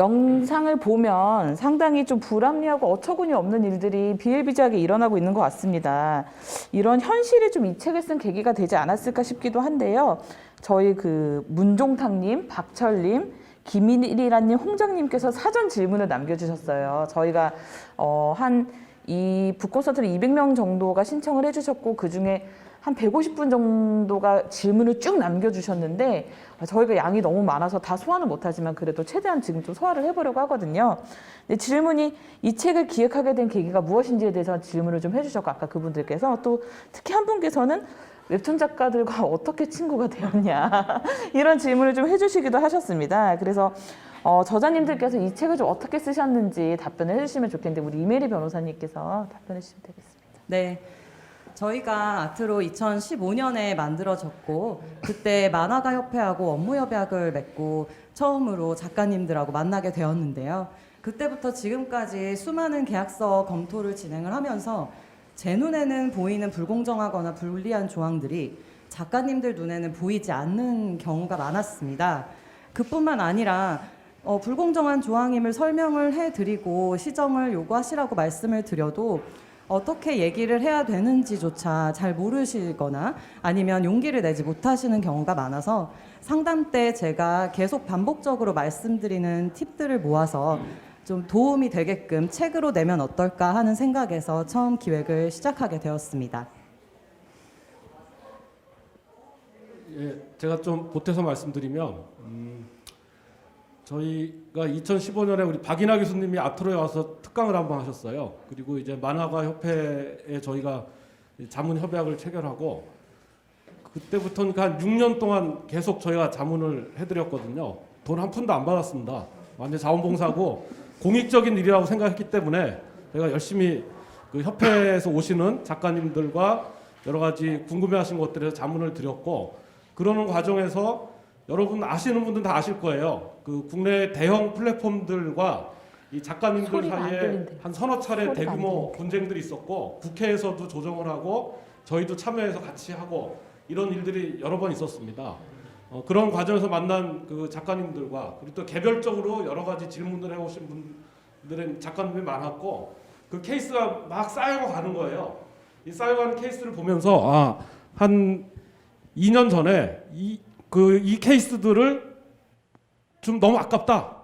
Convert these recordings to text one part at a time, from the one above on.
영상을 보면 상당히 좀 불합리하고 어처구니 없는 일들이 비일비재하게 일어나고 있는 것 같습니다. 이런 현실이 좀 이 책을 쓴 계기가 되지 않았을까 싶기도 한데요. 저희 그 문종탁님, 박철님, 김일이라님, 홍정님께서 사전 질문을 남겨주셨어요. 저희가 이 북콘서트를 200명 정도가 신청을 해주셨고 그 중에 한 150분 정도가 질문을 쭉 남겨주셨는데 저희가 양이 너무 많아서 다 소화는 못하지만 그래도 최대한 지금 좀 소화를 해보려고 하거든요. 근데 질문이 이 책을 기획하게 된 계기가 무엇인지에 대해서 질문을 좀 해주셨고 아까 그분들께서 또 특히 한 분께서는 웹툰 작가들과 어떻게 친구가 되었냐 이런 질문을 좀 해주시기도 하셨습니다. 그래서 저자님들께서 이 책을 좀 어떻게 쓰셨는지 답변을 해주시면 좋겠는데 우리 이메리 변호사님께서 답변해 주시면 되겠습니다. 네. 저희가 아트로 2015년에 만들어졌고 그때 만화가 협회하고 업무협약을 맺고 처음으로 작가님들하고 만나게 되었는데요. 그때부터 지금까지 수많은 계약서 검토를 진행을 하면서 제 눈에는 보이는 불공정하거나 불리한 조항들이 작가님들 눈에는 보이지 않는 경우가 많았습니다. 그뿐만 아니라 불공정한 조항임을 설명을 해드리고 시정을 요구하시라고 말씀을 드려도 어떻게 얘기를 해야 되는지조차 잘 모르시거나 아니면 용기를 내지 못하시는 경우가 많아서 상담 때 제가 계속 반복적으로 말씀드리는 팁들을 모아서 좀 도움이 되게끔 책으로 내면 어떨까 하는 생각에서 처음 기획을 시작하게 되었습니다. 예, 제가 좀 보태서 말씀드리면 저희가 2015년에 우리 박인하 교수님이 아트로에 와서 특강을 한번 하셨어요. 그리고 이제 만화가 협회에 저희가 자문 협약을 체결하고 그때부터 한 6년 동안 계속 저희가 자문을 해드렸거든요. 돈 한 푼도 안 받았습니다. 완전 자원봉사고 공익적인 일이라고 생각했기 때문에 저희가 열심히 그 협회에서 오시는 작가님들과 여러 가지 궁금해하신 것들에 자문을 드렸고 그러는 과정에서 여러분 아시는 분들은 다 아실 거예요. 그 국내 대형 플랫폼들과 이 작가님들 사이에 한 서너 차례 대규모 분쟁들이 있었고 국회에서도 조정을 하고 저희도 참여해서 같이 하고 이런 일들이 여러 번 있었습니다. 그런 과정에서 만난 그 작가님들과 그리고 또 개별적으로 여러 가지 질문을 해오신 분들은 작가님이 많았고 그 케이스가 막 쌓여고 가는 거예요. 이 쌓여가는 케이스를 보면서 한 2년 전에 이 케이스들을 좀 너무 아깝다.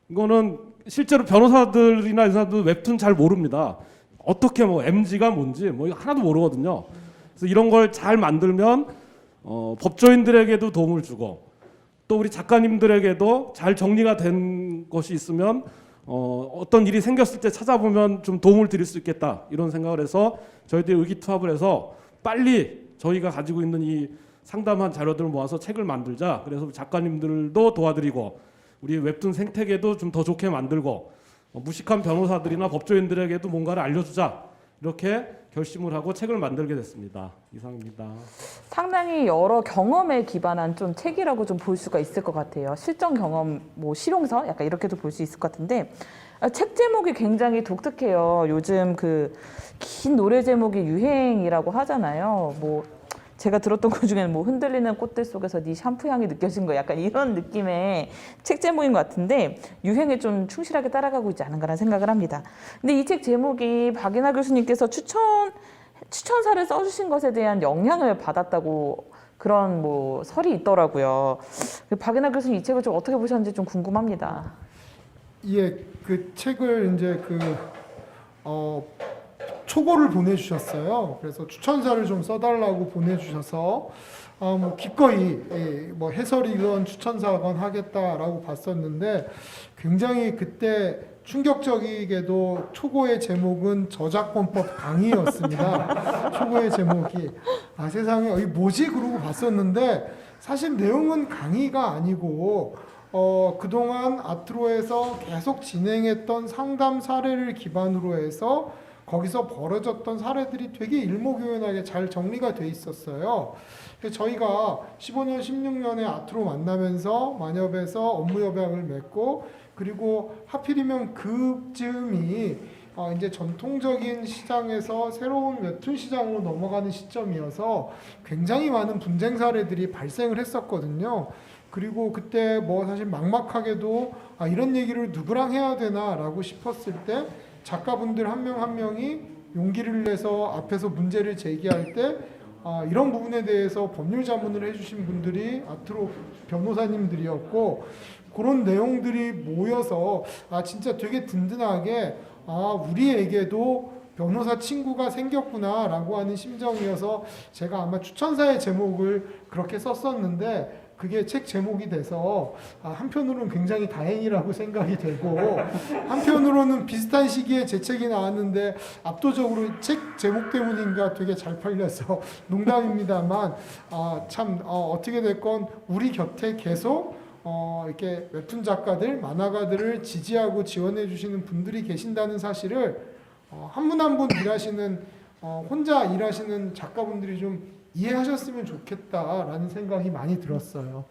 이거는 실제로 변호사들이나 이 사람들 웹툰 잘 모릅니다. 어떻게 뭐 MG가 뭔지 뭐 이거 하나도 모르거든요. 그래서 이런 걸 잘 만들면 법조인들에게도 도움을 주고 또 우리 작가님들에게도 잘 정리가 된 것이 있으면 어떤 일이 생겼을 때 찾아보면 좀 도움을 드릴 수 있겠다 이런 생각을 해서 저희들이 의기투합을 해서 빨리 저희가 가지고 있는 이 상담한 자료들을 모아서 책을 만들자. 그래서 작가님들도 도와드리고 우리 웹툰 생태계도 좀 더 좋게 만들고 무식한 변호사들이나 법조인들에게도 뭔가를 알려주자. 이렇게 결심을 하고 책을 만들게 됐습니다. 이상입니다. 상당히 여러 경험에 기반한 좀 책이라고 좀 볼 수가 있을 것 같아요. 실전 경험, 뭐 실용서 약간 이렇게도 볼 수 있을 것 같은데 책 제목이 굉장히 독특해요. 요즘 그 긴 노래 제목이 유행이라고 하잖아요. 뭐 제가 들었던 것 중에는 뭐 흔들리는 꽃들 속에서 네 샴푸 향이 느껴진 거 약간 이런 느낌의 책 제목인 것 같은데 유행에 좀 충실하게 따라가고 있지 않은가라는 생각을 합니다. 근데 이 책 제목이 박인하 교수님께서 추천사를 써주신 것에 대한 영향을 받았다고 그런 뭐 설이 있더라고요. 박인하 교수님 이 책을 좀 어떻게 보셨는지 좀 궁금합니다. 예, 그 책을 이제 초고를 보내주셨어요. 그래서 추천사를 좀 써달라고 보내주셔서 뭐 기꺼이 뭐 해설이건 추천사건 하겠다라고 봤었는데 굉장히 그때 충격적이게도 초고의 제목은 저작권법 강의였습니다. 초고의 제목이 세상에 이게 뭐지? 그러고 봤었는데 사실 내용은 강의가 아니고 그동안 아트로에서 계속 진행했던 상담 사례를 기반으로 해서 거기서 벌어졌던 사례들이 되게 일목요연하게 잘 정리가 돼 있었어요. 저희가 15년, 16년에 아트로 만나면서 만협에서 업무협약을 맺고 그리고 하필이면 그쯤이 이제 전통적인 시장에서 새로운 웹툰 시장으로 넘어가는 시점이어서 굉장히 많은 분쟁 사례들이 발생을 했었거든요. 그리고 그때 뭐 사실 막막하게도 이런 얘기를 누구랑 해야 되나라고 싶었을 때 작가분들 한 명 한 명이 용기를 내서 앞에서 문제를 제기할 때 이런 부분에 대해서 법률 자문을 해주신 분들이 아트로 변호사님들이었고, 그런 내용들이 모여서 진짜 되게 든든하게 우리에게도 변호사 친구가 생겼구나라고 하는 심정이어서 제가 아마 추천사의 제목을 그렇게 썼었는데, 그게 책 제목이 돼서 한편으로는 굉장히 다행이라고 생각이 되고, 한편으로는 비슷한 시기에 제 책이 나왔는데 압도적으로 책 제목 때문인가 되게 잘 팔려서 농담입니다만 참 어떻게 됐건 우리 곁에 계속 이렇게 웹툰 작가들, 만화가들을 지지하고 지원해 주시는 분들이 계신다는 사실을 한 분 한 분 일하시는 혼자 일하시는 작가분들이 좀 이해하셨으면 좋겠다라는 생각이 많이 들었어요.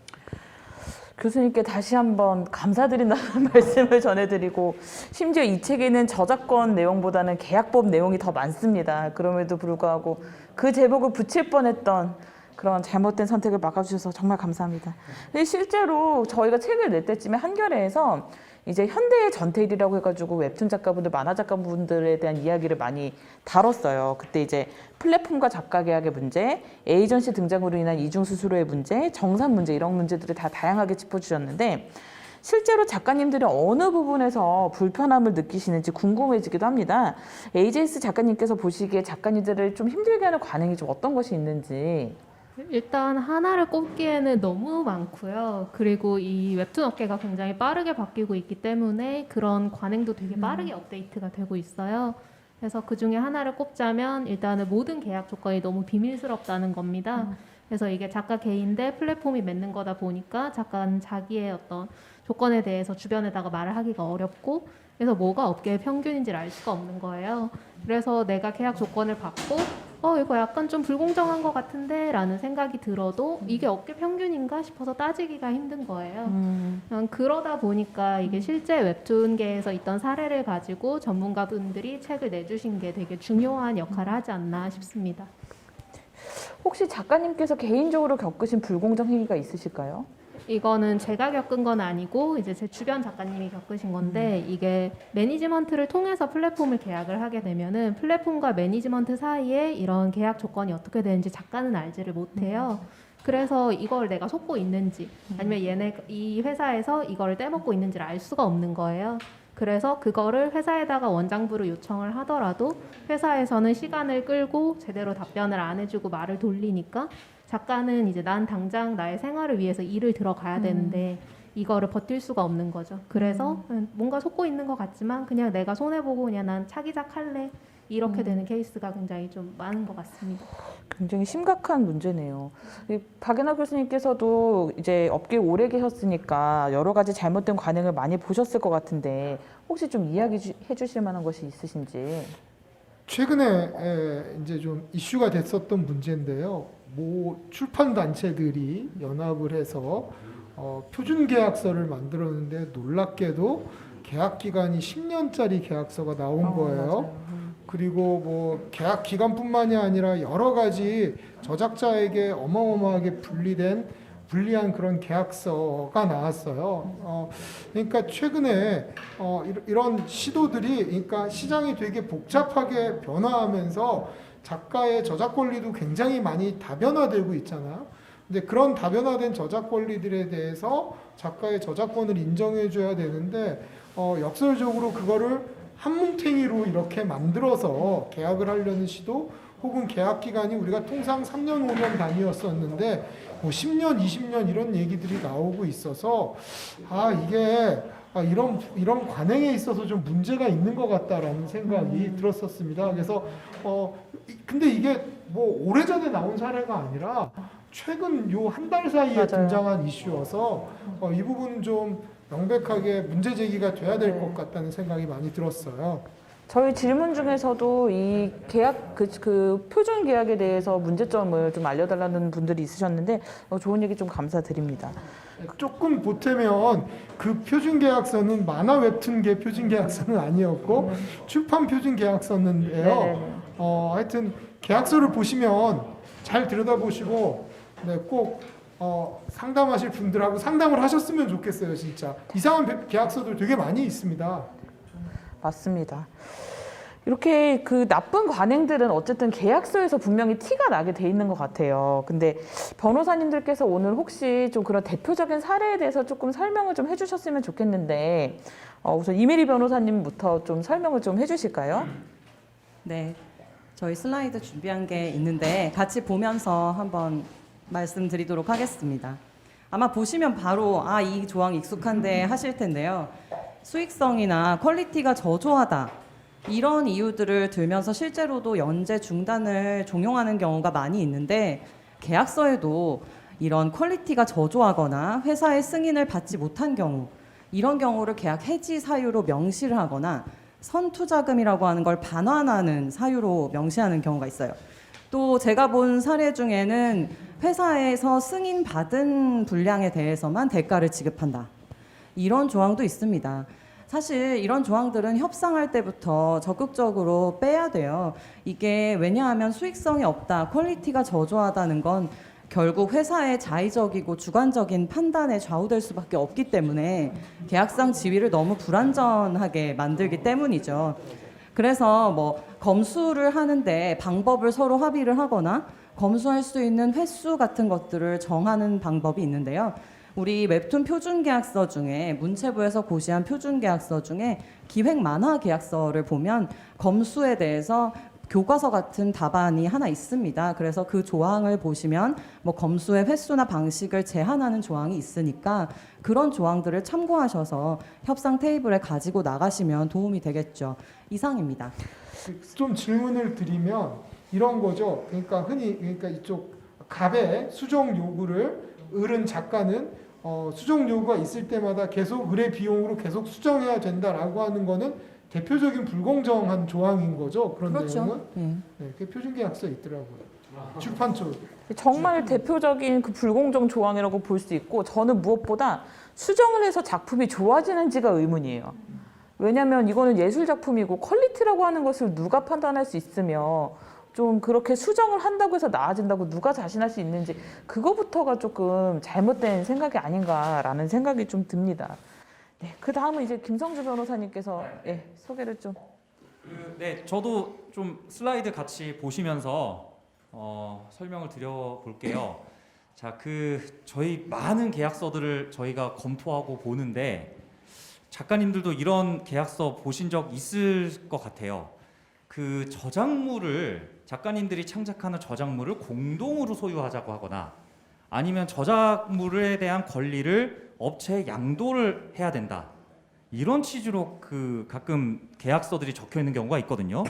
교수님께 다시 한번 감사드린다는 말씀을 전해드리고, 심지어 이 책에는 저작권 내용보다는 계약법 내용이 더 많습니다. 그럼에도 불구하고 그 제목을 붙일 뻔했던 그런 잘못된 선택을 막아주셔서 정말 감사합니다. 근데 실제로 저희가 책을 낼 때쯤에 한겨레에서 이제 현대의 전태일이라고 해가지고 웹툰 작가분들, 만화 작가분들에 대한 이야기를 많이 다뤘어요. 그때 이제 플랫폼과 작가 계약의 문제, 에이전시 등장으로 인한 이중 수수료의 문제, 정산 문제, 이런 문제들을 다 다양하게 짚어주셨는데, 실제로 작가님들이 어느 부분에서 불편함을 느끼시는지 궁금해지기도 합니다. AJS 작가님께서 보시기에 작가님들을 좀 힘들게 하는 관행이 좀 어떤 것이 있는지. 일단 하나를 꼽기에는 너무 많고요. 그리고 이 웹툰 업계가 굉장히 빠르게 바뀌고 있기 때문에 그런 관행도 되게 빠르게 업데이트가 되고 있어요. 그래서 그 중에 하나를 꼽자면 일단은 모든 계약 조건이 너무 비밀스럽다는 겁니다. 그래서 이게 작가 개인 대 플랫폼이 맺는 거다 보니까 작가는 자기의 어떤 조건에 대해서 주변에다가 말을 하기가 어렵고, 그래서 뭐가 업계의 평균인지를 알 수가 없는 거예요. 그래서 내가 계약 조건을 받고 이거 약간 좀 불공정한 것 같은데 라는 생각이 들어도 이게 업계 평균인가 싶어서 따지기가 힘든 거예요. 그러다 보니까 이게 실제 웹툰계에서 있던 사례를 가지고 전문가분들이 책을 내주신 게 되게 중요한 역할을 하지 않나 싶습니다. 혹시 작가님께서 개인적으로 겪으신 불공정 행위가 있으실까요? 이거는 제가 겪은 건 아니고 이제 제 주변 작가님이 겪으신 건데, 이게 매니지먼트를 통해서 플랫폼을 계약을 하게 되면은 플랫폼과 매니지먼트 사이에 이런 계약 조건이 어떻게 되는지 작가는 알지를 못해요. 그래서 이걸 내가 속고 있는지 아니면 이 회사에서 이걸 떼먹고 있는지를 알 수가 없는 거예요. 그래서 그거를 회사에다가 원장부를 요청을 하더라도 회사에서는 시간을 끌고 제대로 답변을 안 해주고 말을 돌리니까 작가는 이제 난 당장 나의 생활을 위해서 일을 들어가야 되는데 이거를 버틸 수가 없는 거죠. 그래서 뭔가 속고 있는 것 같지만 그냥 내가 손해보고 그냥 난 차기작 할래, 이렇게 되는 케이스가 굉장히 좀 많은 것 같습니다. 굉장히 심각한 문제네요. 박연아 교수님께서도 이제 업계에 오래 계셨으니까 여러 가지 잘못된 관행을 많이 보셨을 것 같은데, 혹시 좀 이야기해 주실 만한 것이 있으신지. 최근에 이제 좀 이슈가 됐었던 문제인데요. 모 출판 단체들이 연합을 해서 표준 계약서를 만들었는데, 놀랍게도 계약 기간이 10년짜리 계약서가 나온 거예요. 맞아요. 그리고 뭐 계약 기간뿐만이 아니라 여러 가지 저작자에게 어마어마하게 불리한 그런 계약서가 나왔어요. 그러니까 최근에 이런 시도들이, 그러니까 시장이 되게 복잡하게 변화하면서 작가의 저작 권리도 굉장히 많이 다변화되고 있잖아요. 근데 그런 다변화된 저작 권리들에 대해서 작가의 저작권을 인정해줘야 되는데, 역설적으로 그거를 한 뭉탱이로 이렇게 만들어서 계약을 하려는 시도, 혹은 계약 기간이 우리가 통상 3년, 5년 단위였었는데 뭐 10년, 20년 이런 얘기들이 나오고 있어서 이게 이런 관행에 있어서 좀 문제가 있는 것 같다라는 생각이 들었었습니다. 그래서 근데 이게 뭐 오래전에 나온 사례가 아니라 최근 요 한 달 사이에 맞아요. 등장한 이슈여서 이 부분은 좀 명백하게 문제 제기가 돼야 될 것 같다는 생각이 많이 들었어요. 저희 질문 중에서도 이 계약 그 표준 계약에 대해서 문제점을 좀 알려달라는 분들이 있으셨는데, 좋은 얘기 좀 감사드립니다. 조금 보태면 그 표준 계약서는 만화 웹툰계 표준 계약서는 아니었고 출판 표준 계약서인데요. 네네네. 하여튼 계약서를 보시면 잘 들여다보시고 꼭 상담하실 분들하고 상담을 하셨으면 좋겠어요. 진짜 이상한 계약서들 되게 많이 있습니다. 맞습니다. 이렇게 그 나쁜 관행들은 어쨌든 계약서에서 분명히 티가 나게 돼 있는 것 같아요. 근데 변호사님들께서 오늘 혹시 좀 그런 대표적인 사례에 대해서 조금 설명을 좀 해주셨으면 좋겠는데 우선 이메리 변호사님부터 좀 설명을 좀 해주실까요? 네, 저희 슬라이드 준비한 게 있는데 같이 보면서 한번 말씀드리도록 하겠습니다. 아마 보시면 바로 이 조항 익숙한데 하실 텐데요. 수익성이나 퀄리티가 저조하다 이런 이유들을 들면서 실제로도 연재 중단을 종용하는 경우가 많이 있는데 계약서에도 이런 퀄리티가 저조하거나 회사의 승인을 받지 못한 경우 이런 경우를 계약 해지 사유로 명시를 하거나 선투자금이라고 하는 걸 반환하는 사유로 명시하는 경우가 있어요. 또 제가 본 사례 중에는 회사에서 승인받은 분량에 대해서만 대가를 지급한다. 이런 조항도 있습니다. 사실 이런 조항들은 협상할 때부터 적극적으로 빼야 돼요. 이게 왜냐하면 수익성이 없다, 퀄리티가 저조하다는 건 결국 회사의 자의적이고 주관적인 판단에 좌우될 수밖에 없기 때문에 계약상 지위를 너무 불안전하게 만들기 때문이죠. 그래서 뭐 검수를 하는데 방법을 서로 합의를 하거나 검수할 수 있는 횟수 같은 것들을 정하는 방법이 있는데요. 우리 웹툰 표준계약서 중에 문체부에서 고시한 표준계약서 중에 기획 만화 계약서를 보면 검수에 대해서 교과서 같은 답안이 하나 있습니다. 그래서 그 조항을 보시면 뭐 검수의 횟수나 방식을 제한하는 조항이 있으니까 그런 조항들을 참고하셔서 협상 테이블에 가지고 나가시면 도움이 되겠죠. 이상입니다. 좀 질문을 드리면 이런 거죠. 그러니까 이쪽 갑의 수정 요구를 을은 작가는 수정 요구가 있을 때마다 계속 의뢰 비용으로 계속 수정해야 된다라고 하는 거는 대표적인 불공정한 조항인 거죠. 그런 그렇죠. 내용은 네, 그게 표준계약서에 있더라고요. 출판 쪽. 정말 대표적인 그 불공정 조항이라고 볼 수 있고 저는 무엇보다 수정을 해서 작품이 좋아지는지가 의문이에요. 왜냐하면 이거는 예술 작품이고 퀄리티라고 하는 것을 누가 판단할 수 있으며 좀 그렇게 수정을 한다고 해서 나아진다고 누가 자신할 수 있는지 그거부터가 조금 잘못된 생각이 아닌가라는 생각이 좀 듭니다. 네, 그 다음은 이제 김성주 변호사님께서 소개를 좀. 네, 저도 좀 슬라이드 같이 보시면서 설명을 드려볼게요. 자, 저희 많은 계약서들을 저희가 검토하고 보는데 작가님들도 이런 계약서 보신 적 있을 것 같아요. 그 저작물을 작가님들이 창작하는 저작물을 공동으로 소유하자고 하거나 아니면 저작물에 대한 권리를 업체에 양도를 해야 된다. 이런 취지로 가끔 계약서들이 적혀 있는 경우가 있거든요.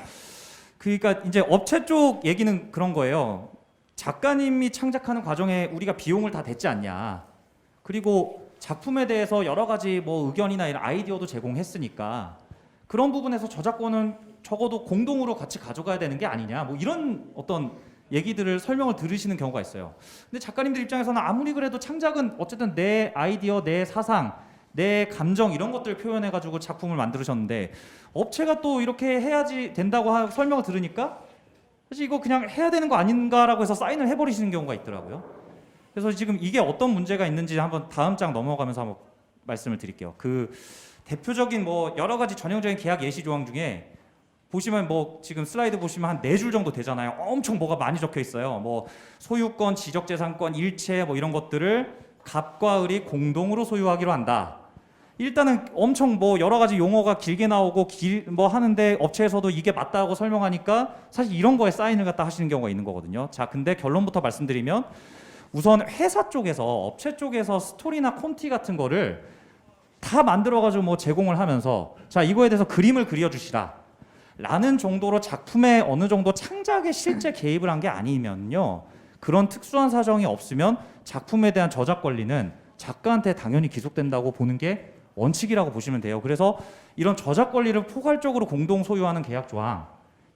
그러니까 이제 업체 쪽 얘기는 그런 거예요. 작가님이 창작하는 과정에 우리가 비용을 다 댔지 않냐. 그리고 작품에 대해서 여러 가지 뭐 의견이나 이런 아이디어도 제공했으니까 그런 부분에서 저작권은 적어도 공동으로 같이 가져가야 되는 게 아니냐. 뭐 이런 어떤 얘기들을 설명을 들으시는 경우가 있어요. 근데 작가님들 입장에서는 아무리 그래도 창작은 어쨌든 내 아이디어, 내 사상, 내 감정 이런 것들을 표현해가지고 작품을 만들으셨는데 업체가 또 이렇게 해야지 된다고 설명을 들으니까 사실 이거 그냥 해야 되는 거 아닌가라고 해서 사인을 해버리시는 경우가 있더라고요. 그래서 지금 이게 어떤 문제가 있는지 한번 다음 장 넘어가면서 한번 말씀을 드릴게요. 대표적인 뭐 여러 가지 전형적인 계약 예시 조항 중에 보시면 뭐 지금 슬라이드 보시면 한 4줄 정도 되잖아요. 엄청 뭐가 많이 적혀 있어요. 뭐 소유권, 지적재산권, 일체 뭐 이런 것들을 갑과 을이 공동으로 소유하기로 한다. 일단은 엄청 뭐 여러 가지 용어가 길게 나오고 뭐 하는데 업체에서도 이게 맞다고 설명하니까 사실 이런 거에 사인을 갖다 하시는 경우가 있는 거거든요. 자, 근데 결론부터 말씀드리면 우선 회사 쪽에서 업체 쪽에서 스토리나 콘티 같은 거를 다 만들어가지고 뭐 제공을 하면서 자, 이거에 대해서 그림을 그려주시라 라는 정도로 작품에 어느 정도 창작에 실제 개입을 한 게 아니면요, 그런 특수한 사정이 없으면 작품에 대한 저작 권리는 작가한테 당연히 기속된다고 보는 게 원칙이라고 보시면 돼요. 그래서 이런 저작 권리를 포괄적으로 공동 소유하는 계약 조항,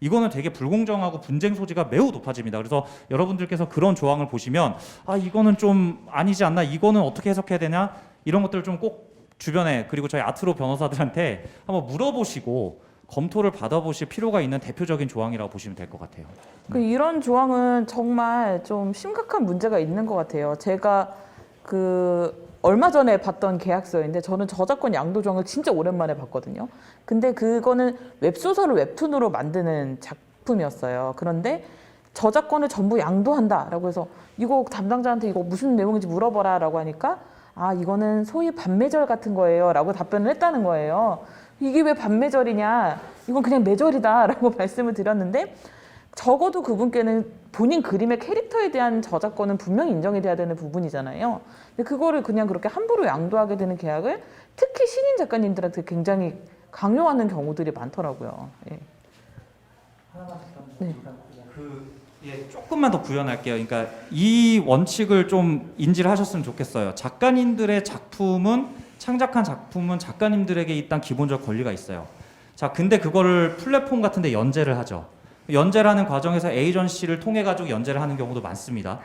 이거는 되게 불공정하고 분쟁 소지가 매우 높아집니다. 그래서 여러분들께서 그런 조항을 보시면 이거는 좀 아니지 않나, 이거는 어떻게 해석해야 되냐, 이런 것들을 좀 꼭 주변에 그리고 저희 아트로 변호사들한테 한번 물어보시고 검토를 받아보실 필요가 있는 대표적인 조항이라고 보시면 될 것 같아요. 그 이런 조항은 정말 좀 심각한 문제가 있는 것 같아요. 제가 얼마 전에 봤던 계약서인데 저는 저작권 양도 조항을 진짜 오랜만에 봤거든요. 근데 그거는 웹소설을 웹툰으로 만드는 작품이었어요. 그런데 저작권을 전부 양도한다라고 해서 이거 담당자한테 이거 무슨 내용인지 물어봐라라고 하니까 아 이거는 소위 반매절 같은 거예요라고 답변을 했다는 거예요. 이게 왜 반매절이냐? 이건 그냥 매절이다라고 말씀을 드렸는데 적어도 그분께는 본인 그림의 캐릭터에 대한 저작권은 분명히 인정이 돼야 되는 부분이잖아요. 근데 그거를 그냥 그렇게 함부로 양도하게 되는 계약을 특히 신인 작가님들한테 굉장히 강요하는 경우들이 많더라고요. 예. 네. 조금만 더 구현할게요. 그러니까 이 원칙을 좀 인지를 하셨으면 좋겠어요. 작가님들의 작품은 창작한 작품은 작가님들에게 일단 기본적 권리가 있어요. 자, 근데 그거를 플랫폼 같은 데 연재를 하죠. 연재를 하는 과정에서 에이전시를 통해 가지고 연재를 하는 경우도 많습니다.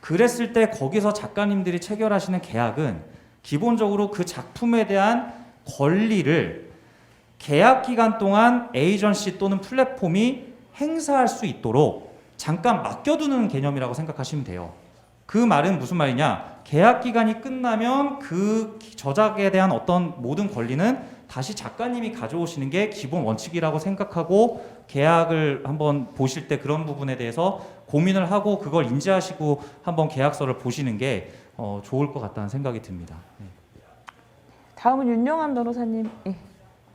그랬을 때 거기서 작가님들이 체결하시는 계약은 기본적으로 그 작품에 대한 권리를 계약 기간 동안 에이전시 또는 플랫폼이 행사할 수 있도록 잠깐 맡겨두는 개념이라고 생각하시면 돼요. 그 말은 무슨 말이냐? 계약 기간이 끝나면 그 저작에 대한 어떤 모든 권리는 다시 작가님이 가져오시는 게 기본 원칙이라고 생각하고 계약을 한번 보실 때 그런 부분에 대해서 고민을 하고 그걸 인지하시고 한번 계약서를 보시는 게 좋을 것 같다는 생각이 듭니다. 네. 다음은 윤영한 변호사님. 예.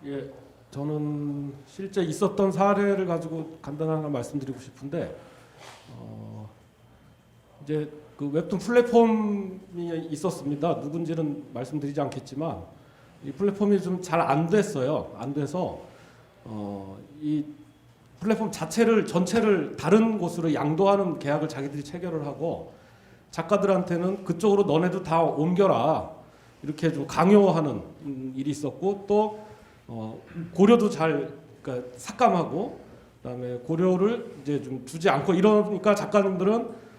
예, 저는 실제 있었던 사례를 가지고 간단히 하나 말씀드리고 싶은데 이제 그 웹툰 플랫폼이 있었습니다. 누군지는 말씀드리지 않겠지만 이 플랫폼이 좀 잘 안 됐어요. 안 돼서 이 플랫폼 자체를 전체를 다른 곳으로 양도하는 계약을 자기들이 체결을 하고 작가들한테는 그쪽으로 너네도 다 옮겨라 이렇게 좀 강요하는 일이 있었고 또 고려도 잘 그러니까 삭감하고 그다음에 고려를 이제 좀 주지 않고 이러니까 작가님들은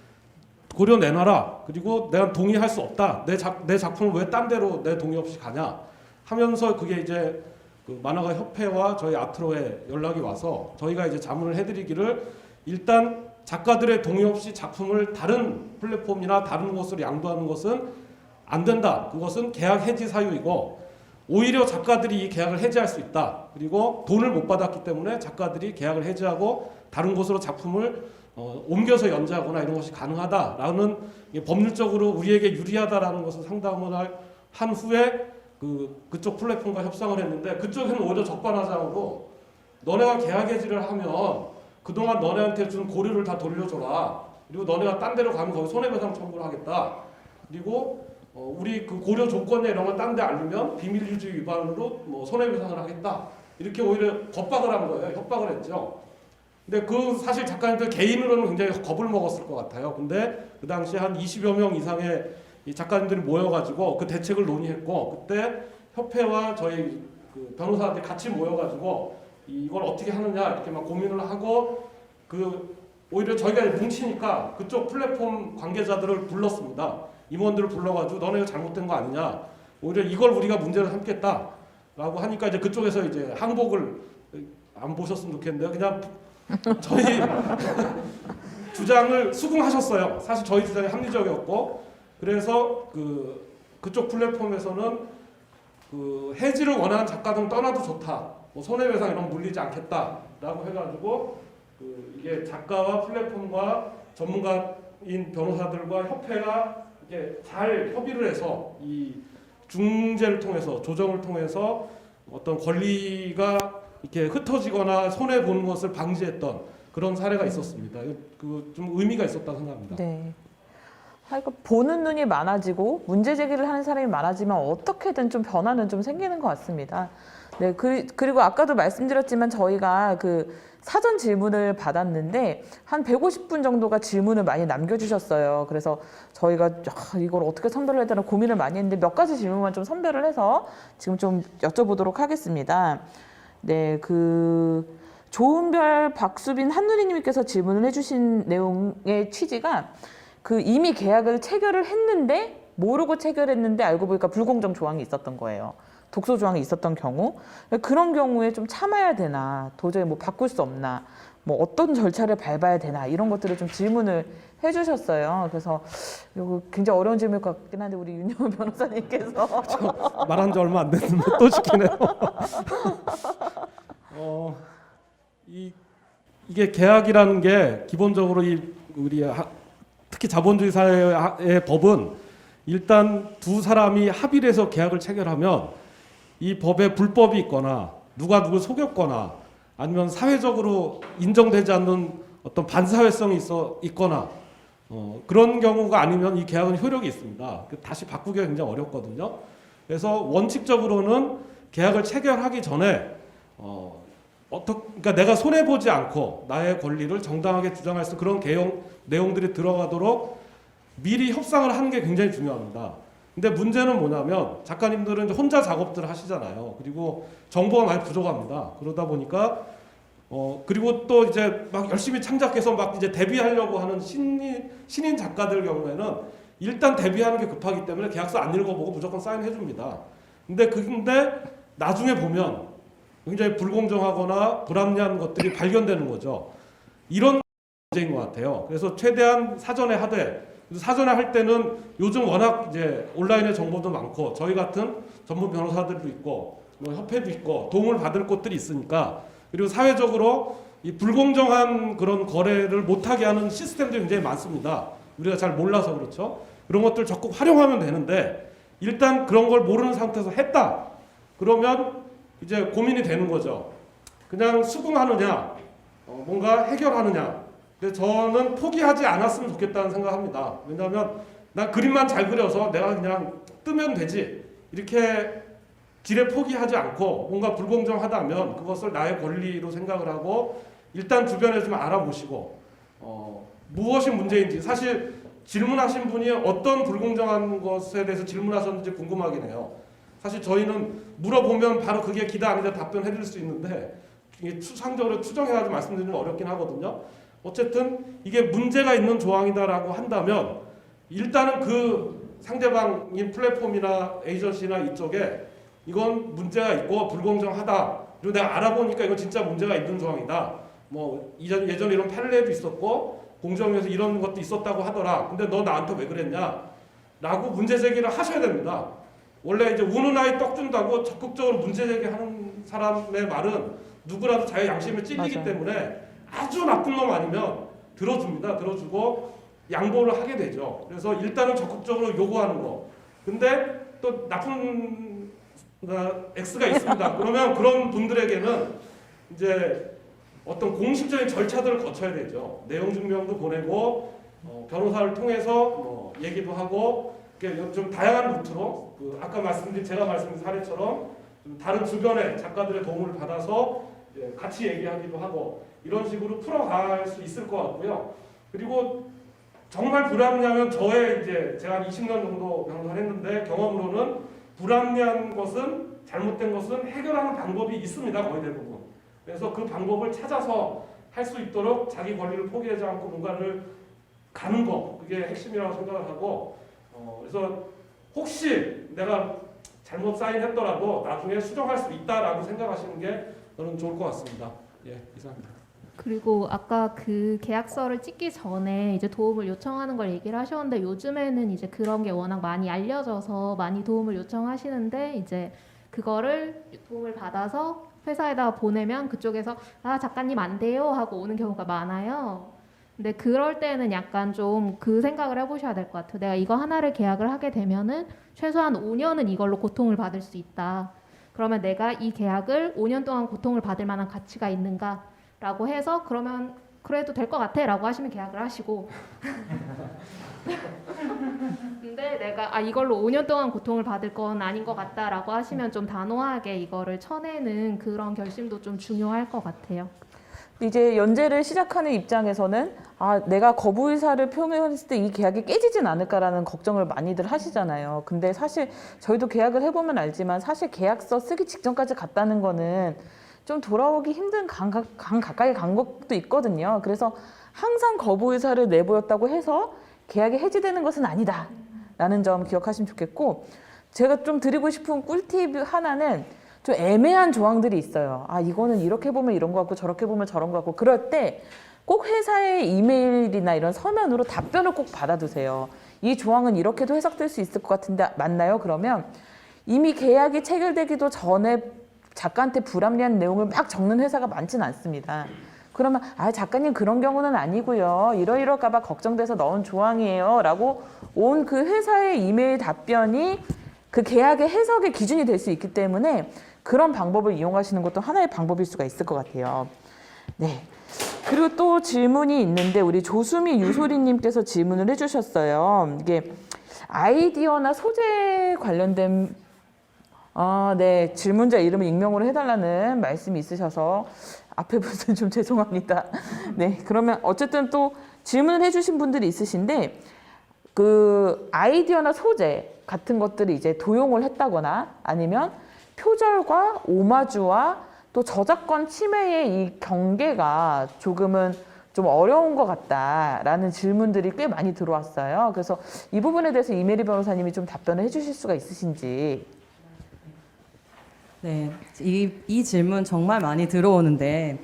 고려 내놔라. 그리고 내가 동의할 수 없다. 내 작품을 왜 딴 데로 내 동의 없이 가냐 하면서 그게 이제 그 만화가 협회와 저희 아트로에 연락이 와서 저희가 이제 자문을 해드리기를 일단 작가들의 동의 없이 작품을 다른 플랫폼이나 다른 곳으로 양도하는 것은 안 된다. 그것은 계약 해지 사유이고 오히려 작가들이 이 계약을 해지할 수 있다. 그리고 돈을 못 받았기 때문에 작가들이 계약을 해지하고 다른 곳으로 작품을 옮겨서 연재하거나 이런 것이 가능하다라는 법률적으로 우리에게 유리하다라는 것을 상담을 한 후에 그쪽 플랫폼과 협상을 했는데 그쪽에는 오히려 적반하장으로 너네가 계약 해지를 하면 그동안 너네한테 준 고려를 다 돌려줘라. 그리고 너네가 딴 데로 가면 거기 손해배상 청구를 하겠다. 그리고 우리 그 고려 조건이나 이런 걸 딴 데 알리면 비밀유지 위반으로 뭐 손해배상을 하겠다. 이렇게 오히려 겁박을 한 거예요. 협박을 했죠. 근데 그 사실 작가님들 개인으로는 굉장히 겁을 먹었을 것 같아요. 근데 그 당시 한 20여 명 이상의 이 작가님들이 모여가지고 그 대책을 논의했고 그때 협회와 저희 그 변호사들이 같이 모여가지고 이걸 어떻게 하느냐 이렇게 막 고민을 하고 오히려 저희가 뭉치니까 그쪽 플랫폼 관계자들을 불렀습니다. 임원들을 불러가지고 너네가 잘못된 거 아니냐. 오히려 이걸 우리가 문제를 삼겠다라고 하니까 이제 그쪽에서 이제 항복을 안 보셨으면 좋겠는데요. 그냥 저희 주장을 수긍하셨어요. 사실 저희 주장이 합리적이었고 그래서 그쪽 플랫폼에서는 그 해지를 원하는 작가들은 떠나도 좋다. 뭐 손해배상 이런 거 물리지 않겠다라고 해가지고 이게 작가와 플랫폼과 전문가인 변호사들과 협회가 이렇게 잘 협의를 해서 이 중재를 통해서 조정을 통해서 어떤 권리가 이렇게 흩어지거나 손해 보는 것을 방지했던 그런 사례가 있었습니다. 좀 의미가 있었다고 생각합니다. 네. 그러니까 보는 눈이 많아지고 문제 제기를 하는 사람이 많아지면 어떻게든 좀 변화는 좀 생기는 것 같습니다. 네, 그리고 아까도 말씀드렸지만 저희가 사전 질문을 받았는데 한 150분 정도가 질문을 많이 남겨주셨어요. 그래서 저희가 이걸 어떻게 선별을 해야 되나 고민을 많이 했는데 몇 가지 질문만 좀 선별을 해서 지금 좀 여쭤보도록 하겠습니다. 네, 조은별, 박수빈, 한누리님께서 질문을 해주신 내용의 취지가 이미 계약을 체결을 했는데 모르고 체결했는데 알고 보니까 불공정 조항이 있었던 거예요. 독소 조항이 있었던 경우 그런 경우에 좀 참아야 되나 도저히 뭐 바꿀 수 없나 뭐 어떤 절차를 밟아야 되나 이런 것들을 좀 질문을 해주셨어요. 그래서 이거 굉장히 어려운 질문일 것 같긴 한데 우리 윤여은 변호사님께서 말한 지 얼마 안 됐는데 또 시키네요. 이게 계약이라는 게 기본적으로 특히 자본주의 사회의 법은 일단 두 사람이 합의를 해서 계약을 체결하면 이 법에 불법이 있거나 누가 누굴 속였거나 아니면 사회적으로 인정되지 않는 어떤 반사회성이 있거나 그런 경우가 아니면 이 계약은 효력이 있습니다. 다시 바꾸기가 굉장히 어렵거든요. 그래서 원칙적으로는 계약을 체결하기 전에 그러니까 내가 손해 보지 않고 나의 권리를 정당하게 주장할 수 그런 내용들이 들어가도록 미리 협상을 하는 게 굉장히 중요합니다. 근데 문제는 뭐냐면 작가님들은 이제 혼자 작업들을 하시잖아요. 그리고 정보가 많이 부족합니다. 그러다 보니까 그리고 또 이제 막 열심히 창작해서 막 이제 데뷔하려고 하는 신인 작가들 경우에는 일단 데뷔하는 게 급하기 때문에 계약서 안 읽어보고 무조건 사인해 줍니다. 근데 나중에 보면 굉장히 불공정하거나 불합리한 것들이 발견되는 거죠. 이런 문제인 것 같아요. 그래서 최대한 사전에 할 때는 요즘 워낙 이제 온라인에 정보도 많고 저희 같은 전문 변호사들도 있고 뭐 협회도 있고 도움을 받을 곳들이 있으니까 그리고 사회적으로 이 불공정한 그런 거래를 못하게 하는 시스템들이 굉장히 많습니다. 우리가 잘 몰라서 그렇죠. 그런 것들 적극 활용하면 되는데 일단 그런 걸 모르는 상태에서 했다. 그러면 이제 고민이 되는 거죠. 그냥 수긍하느냐, 뭔가 해결하느냐. 근데 저는 포기하지 않았으면 좋겠다는 생각합니다. 왜냐하면 난 그림만 잘 그려서 내가 그냥 뜨면 되지. 이렇게 지레 포기하지 않고 뭔가 불공정하다면 그것을 나의 권리로 생각을 하고 일단 주변에 좀 알아보시고 무엇이 문제인지 사실 질문하신 분이 어떤 불공정한 것에 대해서 질문하셨는지 궁금하긴 해요. 사실 저희는 물어보면 바로 그게 기다 아니다 답변해 드릴 수 있는데 이게 추상적으로 추정해가지고 말씀드리는 건 어렵긴 하거든요. 어쨌든 이게 문제가 있는 조항이다라고 한다면 일단은 그 상대방인 플랫폼이나 에이전시나 이쪽에 이건 문제가 있고 불공정하다. 그리고 내가 알아보니까 이건 진짜 문제가 있는 조항이다. 뭐 예전에 이런 판례도 있었고 공정위에서 이런 것도 있었다고 하더라. 근데 너 나한테 왜 그랬냐? 라고 문제 제기를 하셔야 됩니다. 원래 이제 우는 아이 떡 준다고 적극적으로 문제 제기하는 사람의 말은 누구라도 자기 양심에 찔리기 맞아요. 때문에 아주 나쁜 놈 아니면 들어줍니다. 들어주고 양보를 하게 되죠. 그래서 일단은 적극적으로 요구하는 거. 근데 또 나쁜 X가 있습니다. 그러면 그런 분들에게는 이제 어떤 공식적인 절차들을 거쳐야 되죠. 내용 증명도 보내고 변호사를 통해서 뭐 얘기도 하고 좀 다양한 루트로 아까 제가 말씀드린 사례처럼 좀 다른 주변의 작가들의 도움을 받아서 같이 얘기하기도 하고 이런 식으로 풀어갈 수 있을 것 같고요. 그리고 정말 불합리하면 제가 한 20년 정도 변호사를 했는데 경험으로는 불합리한 것은 잘못된 것은 해결하는 방법이 있습니다. 거의 대부분. 그래서 그 방법을 찾아서 할 수 있도록 자기 권리를 포기하지 않고 뭔가를 가는 거 그게 핵심이라고 생각을 하고 그래서 혹시 내가 잘못 사인했더라도 나중에 수정할 수 있다라고 생각하시는 게 저는 좋을 것 같습니다. 예, 이상입니다. 그리고 아까 그 계약서를 찍기 전에 이제 도움을 요청하는 걸 얘기를 하셨는데 요즘에는 이제 그런 게 워낙 많이 알려져서 많이 도움을 요청하시는데 이제 그거를 도움을 받아서 회사에다 보내면 그쪽에서 작가님 안 돼요 하고 오는 경우가 많아요. 근데 그럴 때는 약간 좀 그 생각을 해보셔야 될 것 같아요. 내가 이거 하나를 계약을 하게 되면은 최소한 5년은 이걸로 고통을 받을 수 있다. 그러면 내가 이 계약을 5년 동안 고통을 받을 만한 가치가 있는가라고 해서 그러면 그래도 될 것 같아라고 하시면 계약을 하시고 근데 내가 이걸로 5년 동안 고통을 받을 건 아닌 것 같다라고 하시면 좀 단호하게 이거를 쳐내는 그런 결심도 좀 중요할 것 같아요. 이제 연재를 시작하는 입장에서는 내가 거부 의사를 표명했을 때 이 계약이 깨지진 않을까라는 걱정을 많이들 하시잖아요. 근데 사실 저희도 계약을 해보면 알지만 사실 계약서 쓰기 직전까지 갔다는 거는 좀 돌아오기 힘든 강 가까이 간 것도 있거든요. 그래서 항상 거부 의사를 내보였다고 해서 계약이 해지되는 것은 아니다 라는 점 기억하시면 좋겠고 제가 좀 드리고 싶은 꿀팁 하나는 좀 애매한 조항들이 있어요. 아, 이거는 이렇게 보면 이런 거 같고 저렇게 보면 저런 거 같고 그럴 때 꼭 회사의 이메일이나 이런 서면으로 답변을 꼭 받아두세요. 이 조항은 이렇게도 해석될 수 있을 것 같은데 맞나요? 그러면 이미 계약이 체결되기도 전에 작가한테 불합리한 내용을 막 적는 회사가 많지는 않습니다. 그러면 아, 작가님 그런 경우는 아니고요. 이러이러할까 봐 걱정돼서 넣은 조항이에요. 라고 온 그 회사의 이메일 답변이 그 계약의 해석의 기준이 될 수 있기 때문에 그런 방법을 이용하시는 것도 하나의 방법일 수가 있을 것 같아요. 네. 그리고 또 질문이 있는데 우리 조수미 유소리님께서 질문을 해주셨어요. 이게 아이디어나 소재 관련된 네, 질문자 이름을 익명으로 해달라는 말씀이 있으셔서 앞에 분들 좀 죄송합니다. 네, 그러면 어쨌든 또 질문을 해주신 분들이 있으신데 그 아이디어나 소재 같은 것들을 이제 도용을 했다거나 아니면 표절과 오마주와 또 저작권 침해의 이 경계가 조금은 좀 어려운 것 같다라는 질문들이 꽤 많이 들어왔어요. 그래서 이 부분에 대해서 이메리 변호사님이 좀 답변을 해주실 수가 있으신지. 네, 이 질문 정말 많이 들어오는데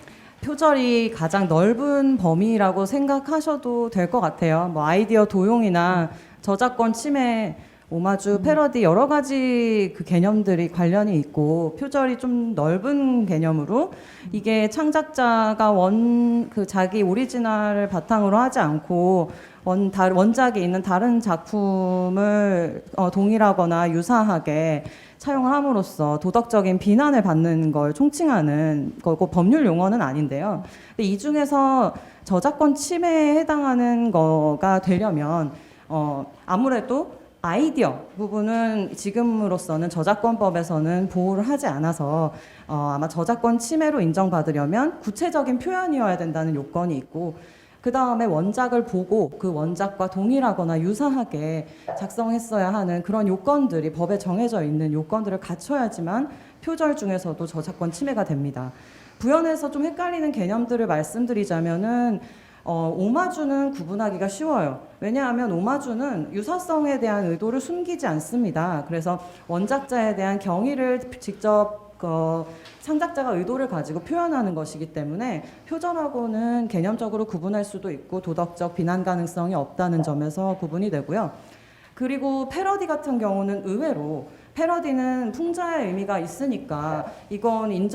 표절이 가장 넓은 범위라고 생각하셔도 될 것 같아요. 뭐 아이디어 도용이나 저작권 침해, 오마주, 패러디 여러 가지 그 개념들이 관련이 있고 표절이 좀 넓은 개념으로 이게 창작자가 그 자기 오리지널을 바탕으로 하지 않고 원작에 있는 다른 작품을 동일하거나 유사하게 사용을 함으로써 도덕적인 비난을 받는 걸 총칭하는 거고 법률 용어는 아닌데요. 근데 이 중에서 저작권 침해에 해당하는 거가 되려면 아무래도 아이디어 부분은 지금으로서는 저작권법에서는 보호를 하지 않아서 아마 저작권 침해로 인정받으려면 구체적인 표현이어야 된다는 요건이 있고 그 다음에 원작을 보고 그 원작과 동일하거나 유사하게 작성했어야 하는 그런 요건들이 법에 정해져 있는 요건들을 갖춰야지만 표절 중에서도 저작권 침해가 됩니다. 부연해서 좀 헷갈리는 개념들을 말씀드리자면은 오마주는 구분하기가 쉬워요. 왜냐하면 오마주는 유사성에 대한 의도를 숨기지 않습니다. 그래서 원작자에 대한 경의를 직접 창작자가 의도를 가지고 표현하는 것이기 때문에 표절하고는 개념적으로 구분할 수도 있고 도덕적 비난 가능성이 없다는 점에서 구분이 되고요. 그리고 패러디 같은 경우는 의외로 패러디는 풍자의 의미가 있으니까 이건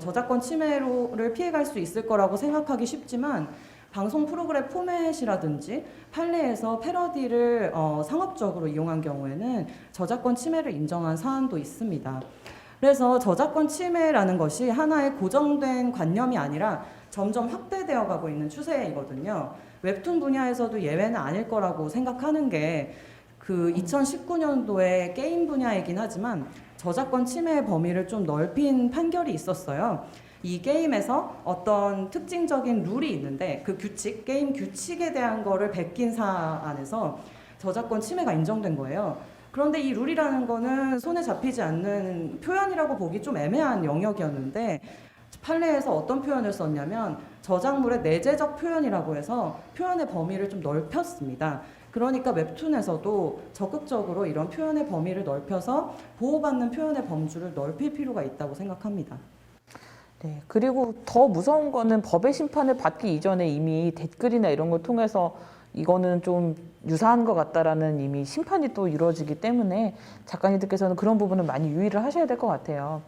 저작권 침해를 피해갈 수 있을 거라고 생각하기 쉽지만 방송 프로그램 포맷이라든지 판례에서 패러디를 상업적으로 이용한 경우에는 저작권 침해를 인정한 사안도 있습니다. 그래서 저작권 침해라는 것이 하나의 고정된 관념이 아니라 점점 확대되어 가고 있는 추세이거든요. 웹툰 분야에서도 예외는 아닐 거라고 생각하는 게 그 2019년도에 게임 분야이긴 하지만 저작권 침해의 범위를 좀 넓힌 판결이 있었어요. 이 게임에서 어떤 특징적인 룰이 있는데 그 게임 규칙에 대한 거를 베낀 사안에서 저작권 침해가 인정된 거예요. 그런데 이 룰이라는 거는 손에 잡히지 않는 표현이라고 보기 좀 애매한 영역이었는데 판례에서 어떤 표현을 썼냐면 저작물의 내재적 표현이라고 해서 표현의 범위를 좀 넓혔습니다. 그러니까 웹툰에서도 적극적으로 이런 표현의 범위를 넓혀서 보호받는 표현의 범주를 넓힐 필요가 있다고 생각합니다. 네, 그리고 더 무서운 거는 법의 심판을 받기 이전에 이미 댓글이나 이런 걸 통해서 이거는 좀 유사한 것 같다라는 이미 심판이 또 이루어지기 때문에 작가님들께서는 그런 부분은 많이 유의를 하셔야 될 것 같아요.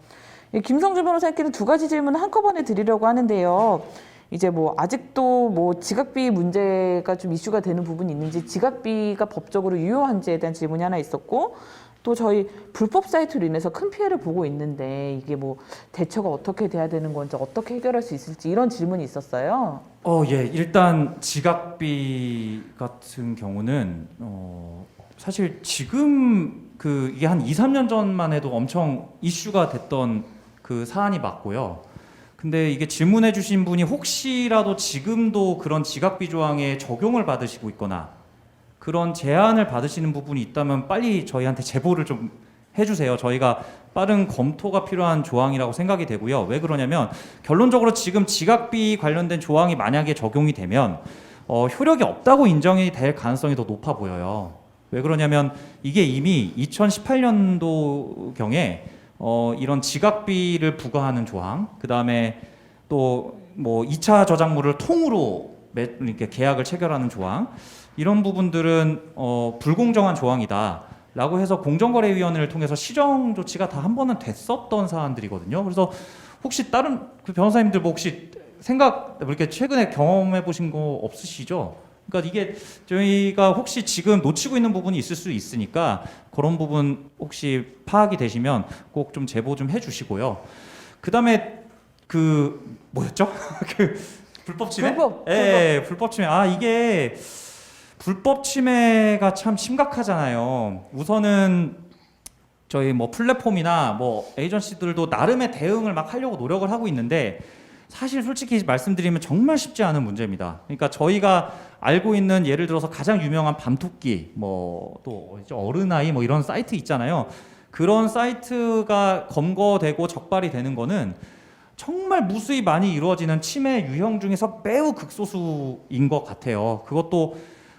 김성주 변호사님께는 두 가지 질문을 한꺼번에 드리려고 하는데요. 이제 뭐 아직도 뭐 지각비 문제가 좀 이슈가 되는 부분이 있는지 지각비가 법적으로 유효한지에 대한 질문이 하나 있었고 또 저희 불법 사이트로 인해서 큰 피해를 보고 있는데 이게 뭐 대처가 어떻게 돼야 되는 건지 어떻게 해결할 수 있을지 이런 질문이 있었어요. 예. 일단 지각비 같은 경우는 사실 지금 이게 한 2, 3년 전만 해도 엄청 이슈가 됐던 그 사안이 맞고요. 근데 이게 질문해 주신 분이 혹시라도 지금도 그런 지각비 조항에 적용을 받으시고 있거나 그런 제안을 받으시는 부분이 있다면 빨리 저희한테 제보를 좀 해주세요. 저희가 빠른 검토가 필요한 조항이라고 생각이 되고요. 왜 그러냐면 결론적으로 지금 지각비 관련된 조항이 만약에 적용이 되면 효력이 없다고 인정이 될 가능성이 더 높아 보여요. 왜 그러냐면 이게 이미 2018년도경에 이런 지각비를 부과하는 조항, 그 다음에 또 뭐 2차 저작물을 통으로 이렇게 계약을 체결하는 조항, 이런 부분들은 불공정한 조항이다라고 해서 공정거래위원회를 통해서 시정 조치가 다 한 번은 됐었던 사안들이거든요. 그래서 혹시 다른 그 변호사님들 뭐 혹시 이렇게 최근에 경험해 보신 거 없으시죠? 그러니까 이게 저희가 혹시 지금 놓치고 있는 부분이 있을 수 있으니까 그런 부분 혹시 파악이 되시면 꼭 좀 제보 좀 해주시고요. 그 다음에 그 뭐였죠? 그 불법 침해? 예, 불법 침해. 이게 불법 침해가 참 심각하잖아요. 우선은 저희 뭐 플랫폼이나 뭐 에이전시들도 나름의 대응을 막 하려고 노력을 하고 있는데 사실 솔직히 말씀드리면 정말 쉽지 않은 문제입니다. 그러니까 저희가 알고 있는 예를 들어서 가장 유명한 밤토끼, 뭐 또 어른아이 뭐 이런 사이트 있잖아요. 그런 사이트가 검거되고 적발이 되는 거는 정말 무수히 많이 이루어지는 침해 유형 중에서 매우 극소수인 것 같아요. 그것도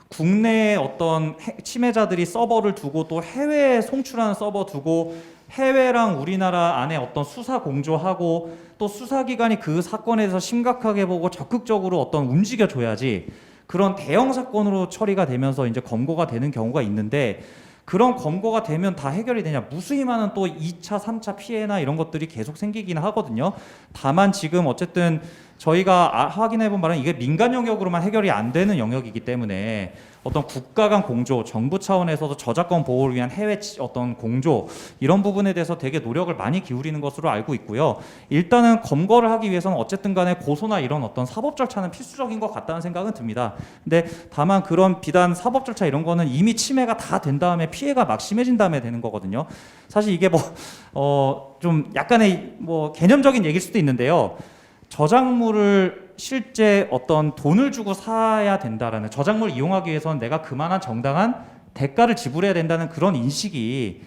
국내에 어떤 침해자들이 서버를 두고 또 해외에 송출하는 서버 두고 해외랑 우리나라 안에 어떤 수사 공조하고 또 수사기관이 그 사건에 대해서 심각하게 보고 적극적으로 어떤 움직여줘야지 그런 대형 사건으로 처리가 되면서 이제 검거가 되는 경우가 있는데, 그런 검거가 되면 다 해결이 되냐? 무수히 많은 또 2차, 3차 피해나 이런 것들이 계속 생기기는 하거든요. 다만 지금 어쨌든 저희가 확인해 본 바는 이게 민간 영역으로만 해결이 안 되는 영역이기 때문에 어떤 국가 간 공조, 정부 차원에서도 저작권 보호를 위한 해외 어떤 공조, 이런 부분에 대해서 되게 노력을 많이 기울이는 것으로 알고 있고요. 일단은 검거를 하기 위해서는 어쨌든 간에 고소나 이런 어떤 사법 절차는 필수적인 것 같다는 생각은 듭니다. 근데 다만 그런 비단 사법 절차 이런 거는 이미 침해가 다 된 다음에 피해가 막 심해진 다음에 되는 거거든요. 사실 이게 좀 약간의 개념적인 얘기일 수도 있는데요. 저작물을 실제 어떤 돈을 주고 사야 된다라는, 저작물을 이용하기 위해서는 내가 그만한 정당한 대가를 지불해야 된다는 그런 인식이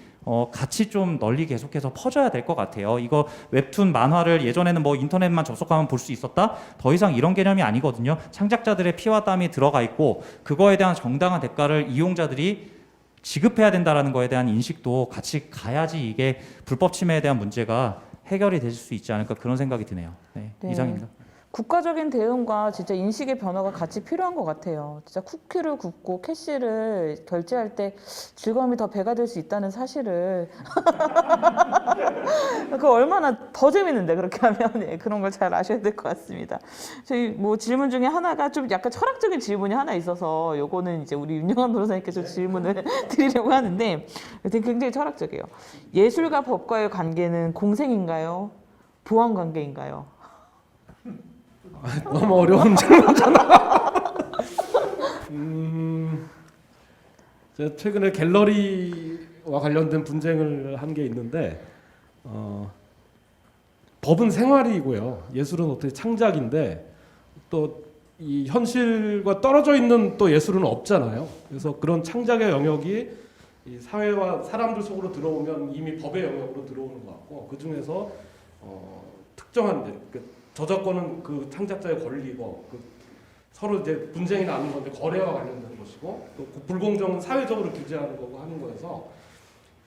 같이 좀 널리 계속해서 퍼져야 될 것 같아요. 이거 웹툰 만화를 예전에는 뭐 인터넷만 접속하면 볼 수 있었다? 더 이상 이런 개념이 아니거든요. 창작자들의 피와 땀이 들어가 있고 그거에 대한 정당한 대가를 이용자들이 지급해야 된다라는 거에 대한 인식도 같이 가야지 이게 불법 침해에 대한 문제가 해결이 되실 수 있지 않을까, 그런 생각이 드네요. 네. 이상입니다. 국가적인 대응과 진짜 인식의 변화가 같이 필요한 것 같아요. 진짜 쿠키를 굽고 캐시를 결제할 때 즐거움이 더 배가 될 수 있다는 사실을 그 얼마나 더 재밌는데 그렇게 하면 그런 걸 잘 아셔야 될 것 같습니다. 저희 뭐 질문 중에 하나가 좀 약간 철학적인 질문이 하나 있어서 요거는 이제 우리 윤영환 변호사님께 좀 질문을 드리려고 하는데 굉장히 철학적이에요. 예술과 법과의 관계는 공생인가요? 보완 관계인가요? 너무 어려운 질문이잖아. 제가 최근에 갤러리와 관련된 분쟁을 한 게 있는데, 법은 생활이고요. 예술은 어떻게 창작인데 또 이 현실과 떨어져 있는 또 예술은 없잖아요. 그래서 그런 창작의 영역이 이 사회와 사람들 속으로 들어오면 이미 법의 영역으로 들어오는 것 같고, 그 중에서 특정한 저작권은 그 창작자의 권리고 서로 이제 분쟁이 나는 건데 거래와 관련된 것이고, 또 그 불공정은 사회적으로 규제하는 거고 하는 거여서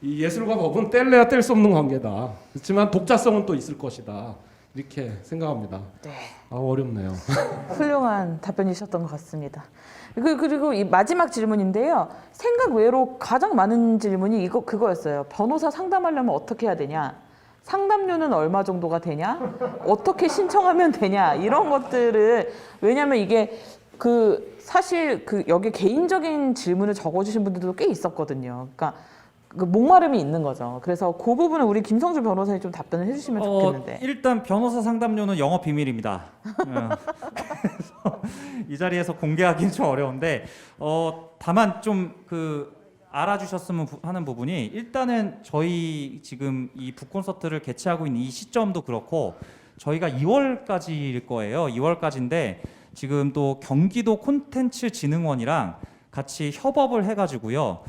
이 예술과 법은 뗄래야 뗄 수 없는 관계다. 그렇지만 독자성은 또 있을 것이다. 이렇게 생각합니다. 네. 어렵네요. 훌륭한 답변이셨던 것 같습니다. 그리고 이 마지막 질문인데요. 생각 외로 가장 많은 질문이 그거였어요. 변호사 상담하려면 어떻게 해야 되냐? 상담료는 얼마 정도가 되냐? 어떻게 신청하면 되냐? 이런 것들을, 왜냐하면 이게 사실 여기 개인적인 질문을 적어주신 분들도 꽤 있었거든요. 그러니까 목마름이 있는 거죠. 그래서 그 부분은 우리 김성주 변호사님 좀 답변을 해주시면 좋겠는데. 일단 변호사 상담료는 영업 비밀입니다. 그래서 이 자리에서 공개하기는 좀 어려운데, 다만 좀 알아주셨으면 하는 부분이, 일단은 저희 지금 이 북콘서트를 개최하고 있는 이 시점도 그렇고 저희가 2월까지일 거예요. 2월까지인데 지금 또 경기도 콘텐츠진흥원이랑 같이 협업을 해가지고요.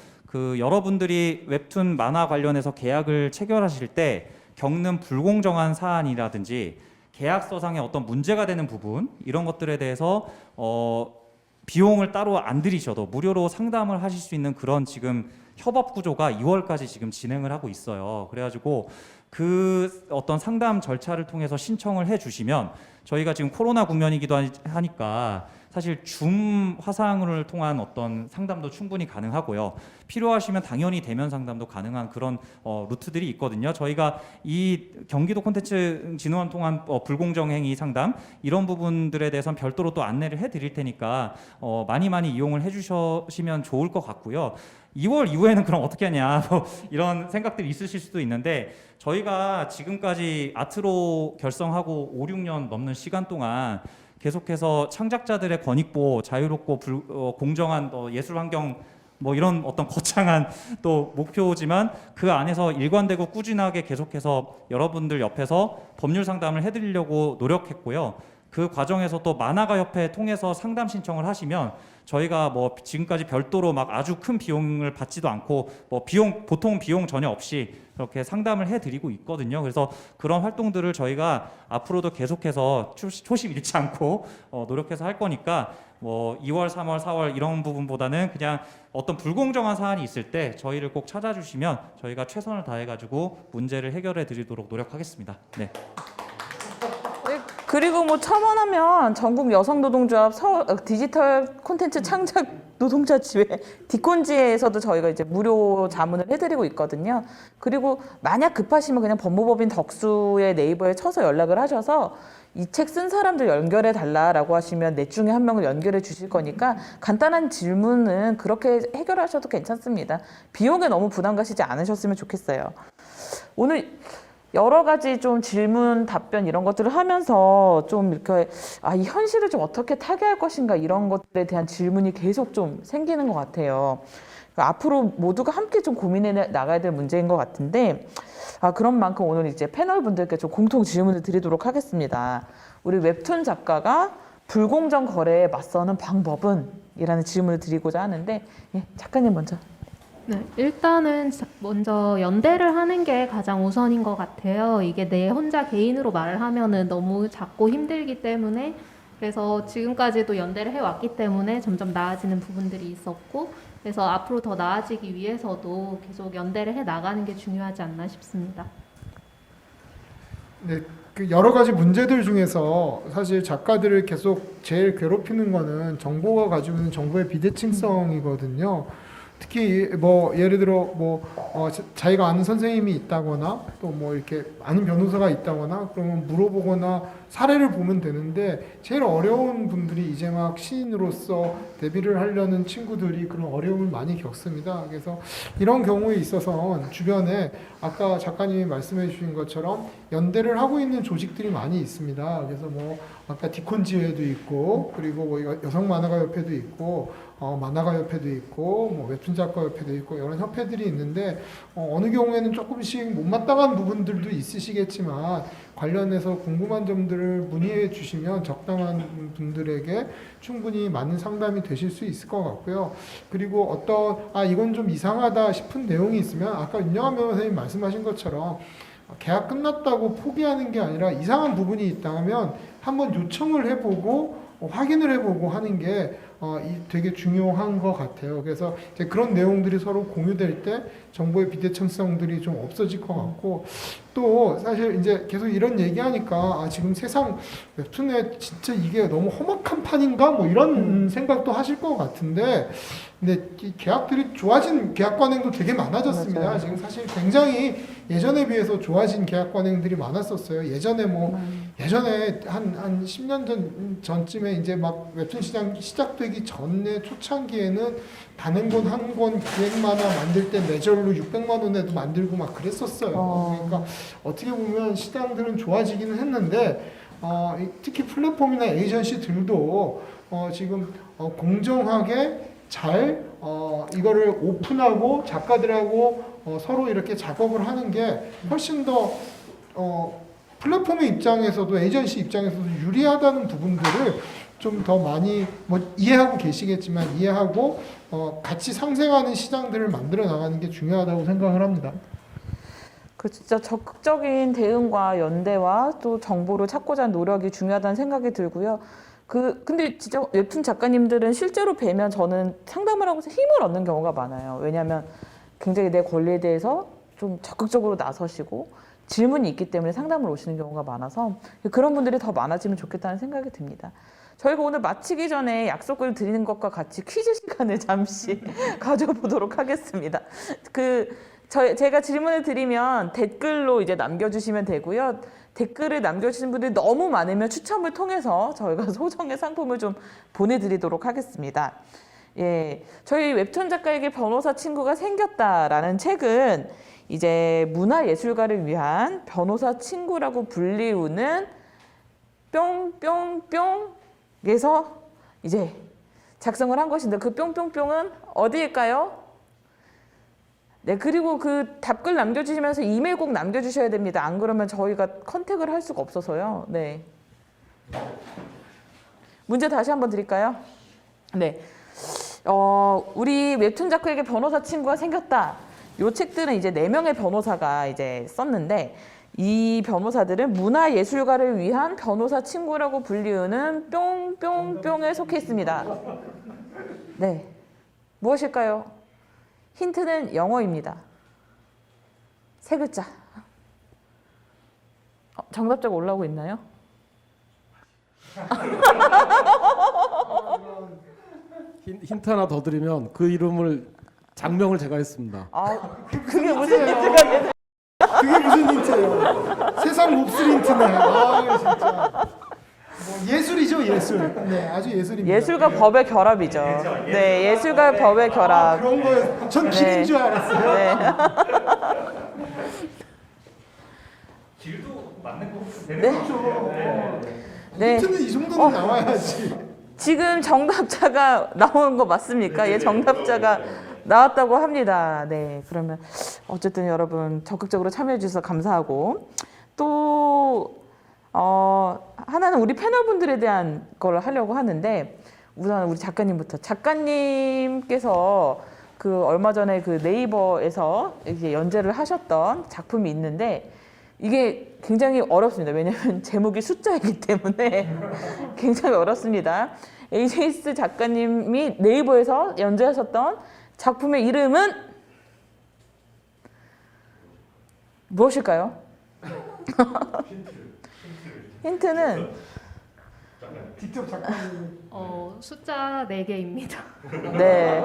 여러분들이 웹툰 만화 관련해서 계약을 체결하실 때 겪는 불공정한 사안이라든지 계약서상의 어떤 문제가 되는 부분, 이런 것들에 대해서 비용을 따로 안 들이셔도 무료로 상담을 하실 수 있는 그런 지금 협업 구조가 2월까지 지금 진행을 하고 있어요. 그래가지고 그 어떤 상담 절차를 통해서 신청을 해주시면 저희가 지금 코로나 국면이기도 하니까 사실 줌 화상을 통한 어떤 상담도 충분히 가능하고요. 필요하시면 당연히 대면 상담도 가능한 그런 루트들이 있거든요. 저희가 이 경기도 콘텐츠 진흥원 통한 불공정 행위 상담 이런 부분들에 대해서는 별도로 또 안내를 해드릴 테니까 많이 이용을 해주시면 좋을 것 같고요. 2월 이후에는 그럼 어떻게 하냐 뭐 이런 생각들이 있으실 수도 있는데 저희가 지금까지 아트로 결성하고 5, 6년 넘는 시간 동안 계속해서 창작자들의 권익보, 자유롭고 공정한 예술 환경 뭐 이런 어떤 거창한 또 목표지만 그 안에서 일관되고 꾸준하게 계속해서 여러분들 옆에서 법률 상담을 해드리려고 노력했고요. 그 과정에서 또 만화가 협회 통해서 상담 신청을 하시면 저희가 뭐 지금까지 별도로 막 아주 큰 비용을 받지도 않고 뭐 보통 비용 전혀 없이 그렇게 상담을 해드리고 있거든요. 그래서 그런 활동들을 저희가 앞으로도 계속해서 초심 잃지 않고 노력해서 할 거니까 뭐 2월, 3월, 4월 이런 부분보다는 그냥 어떤 불공정한 사안이 있을 때 저희를 꼭 찾아주시면 저희가 최선을 다해가지고 문제를 해결해 드리도록 노력하겠습니다. 네. 그리고 뭐 첨언하면 전국 여성노동조합 디지털 콘텐츠 창작 노동자 지회 디콘지회에서도 저희가 이제 무료 자문을 해드리고 있거든요. 그리고 만약 급하시면 그냥 법무법인 덕수의 네이버에 쳐서 연락을 하셔서 이 책 쓴 사람들 연결해 달라라고 하시면 넷 중에 한 명을 연결해 주실 거니까 간단한 질문은 그렇게 해결하셔도 괜찮습니다. 비용에 너무 부담 가시지 않으셨으면 좋겠어요. 오늘 여러 가지 좀 질문, 답변 이런 것들을 하면서 좀 이렇게 이 현실을 좀 어떻게 타개할 것인가 이런 것들에 대한 질문이 계속 좀 생기는 것 같아요. 그러니까 앞으로 모두가 함께 좀 고민해 나가야 될 문제인 것 같은데 그런 만큼 오늘 이제 패널 분들께 좀 공통 질문을 드리도록 하겠습니다. 우리 웹툰 작가가 불공정 거래에 맞서는 방법은? 이라는 질문을 드리고자 하는데 작가님 먼저. 네, 일단은 먼저 연대를 하는 게 가장 우선인 것 같아요. 이게 내 혼자 개인으로 말을 하면은 너무 작고 힘들기 때문에 그래서 지금까지도 연대를 해왔기 때문에 점점 나아지는 부분들이 있었고 그래서 앞으로 더 나아지기 위해서도 계속 연대를 해 나가는 게 중요하지 않나 싶습니다. 네, 그 여러 가지 문제들 중에서 사실 작가들을 계속 제일 괴롭히는 거는 정보가 가지고 있는 정보의 비대칭성이거든요. 특히 뭐 예를 들어 자기가 아는 선생님이 있다거나 또 뭐 이렇게 아는 변호사가 있다거나 그러면 물어보거나 사례를 보면 되는데 제일 어려운 분들이 이제 막 시인으로서 데뷔를 하려는 친구들이 그런 어려움을 많이 겪습니다. 그래서 이런 경우에 있어서 주변에 아까 작가님이 말씀해 주신 것처럼 연대를 하고 있는 조직들이 많이 있습니다. 그래서 뭐 아까 디콘지회도 있고 그리고 뭐 여성 만화가 협회도 있고 만화가 협회도 있고 뭐 웹툰 작가 협회도 있고 이런 협회들이 있는데 어느 경우에는 조금씩 못마땅한 부분들도 있으시겠지만 관련해서 궁금한 점들을 문의해 주시면 적당한 분들에게 충분히 맞는 상담이 되실 수 있을 것 같고요. 그리고 이건 좀 이상하다 싶은 내용이 있으면 아까 윤영한 변호사님 말씀하신 것처럼 계약 끝났다고 포기하는 게 아니라 이상한 부분이 있다면 한번 요청을 해보고 확인을 해보고 하는 게 되게 중요한 것 같아요. 그래서 이제 그런 내용들이 서로 공유될 때 정보의 비대칭성들이 좀 없어질 것 같고 또 사실 이제 계속 이런 얘기하니까 지금 세상 웹툰에 진짜 이게 너무 험악한 판인가 뭐 이런 생각도 하실 것 같은데 근데 이 계약들이 좋아진 계약 관행도 되게 많아졌습니다. 맞아요. 지금 사실 굉장히 예전에 비해서 좋아진 계약 관행들이 많았었어요. 예전에 예전에 한 10년 전쯤에 이제 막 웹툰 시장 시작되기 전에 초창기에는 단행본 한 권 기획 만화 만들 때 매절로 600만 원에도 만들고 막 그랬었어요. 그러니까 어떻게 보면 시장들은 좋아지기는 했는데 특히 플랫폼이나 에이전시들도 지금 공정하게 잘 이거를 오픈하고 작가들하고 서로 이렇게 작업을 하는 게 훨씬 더 플랫폼의 입장에서도 에이전시 입장에서도 유리하다는 부분들을 좀 더 많이 이해하고 계시겠지만 이해하고 같이 상생하는 시장들을 만들어 나가는 게 중요하다고 생각을 합니다. 그 진짜 적극적인 대응과 연대와 또 정보를 찾고자 하는 노력이 중요하다는 생각이 들고요. 근데 진짜 웹툰 작가님들은 실제로 뵈면 저는 상담을 하고서 힘을 얻는 경우가 많아요. 왜냐하면 굉장히 내 권리에 대해서 좀 적극적으로 나서시고 질문이 있기 때문에 상담을 오시는 경우가 많아서 그런 분들이 더 많아지면 좋겠다는 생각이 듭니다. 저희가 오늘 마치기 전에 약속을 드리는 것과 같이 퀴즈 시간을 잠시 가져보도록 하겠습니다. 제가 질문을 드리면 댓글로 이제 남겨주시면 되고요. 댓글을 남겨주신 분들이 너무 많으면 추첨을 통해서 저희가 소정의 상품을 좀 보내드리도록 하겠습니다. 예, 저희 웹툰 작가에게 변호사 친구가 생겼다라는 책은 이제 문화예술가를 위한 변호사 친구라고 불리우는 뿅뿅뿅에서 이제 작성을 한 것인데 그 뿅뿅뿅은 어디일까요? 네, 그리고 그 답글 남겨주시면서 이메일 꼭 남겨주셔야 됩니다. 안 그러면 저희가 컨택을 할 수가 없어서요. 네. 문제 다시 한번 드릴까요? 네. 우리 웹툰 작가에게 변호사 친구가 생겼다. 요 책들은 이제 4명의 변호사가 이제 썼는데 이 변호사들은 문화예술가를 위한 변호사 친구라고 불리우는 뿅뿅뿅에 속해 있습니다. 네. 무엇일까요? 힌트는 영어입니다. 3글자. 정답자가 올라오고 있나요? 힌트 하나 더 드리면 그 이름을 장명을 제가 했습니다. 그게 무슨 힌트가 그게 무슨 힌트예요? 세상 몹쓸 힌트네. 아 진짜. 뭐 예술이죠 예술. 네 아주 예술입니다. 예술과 법의 결합이죠. 네, 예술과 법의 결합. 그런 거예요. 전 길인 네. 줄 알았어요. 네. 길도 맞는 거 네. 네. 힌트는 이 정도는 나와야지. 지금 정답자가 나오는 거 맞습니까? 예, 정답자가 나왔다고 합니다. 네, 그러면 어쨌든 여러분 적극적으로 참여해 주셔서 감사하고 또 하나는 우리 패널분들에 대한 걸 하려고 하는데 우선 우리 작가님부터. 작가님께서 그 얼마 전에 그 네이버에서 이제 연재를 하셨던 작품이 있는데 이게 굉장히 어렵습니다. 왜냐하면 제목이 숫자이기 때문에 굉장히 어렵습니다. AJS 작가님이 네이버에서 연재하셨던 작품의 이름은 무엇일까요? 힌트는 직접 작가님 숫자 4개입니다. 네.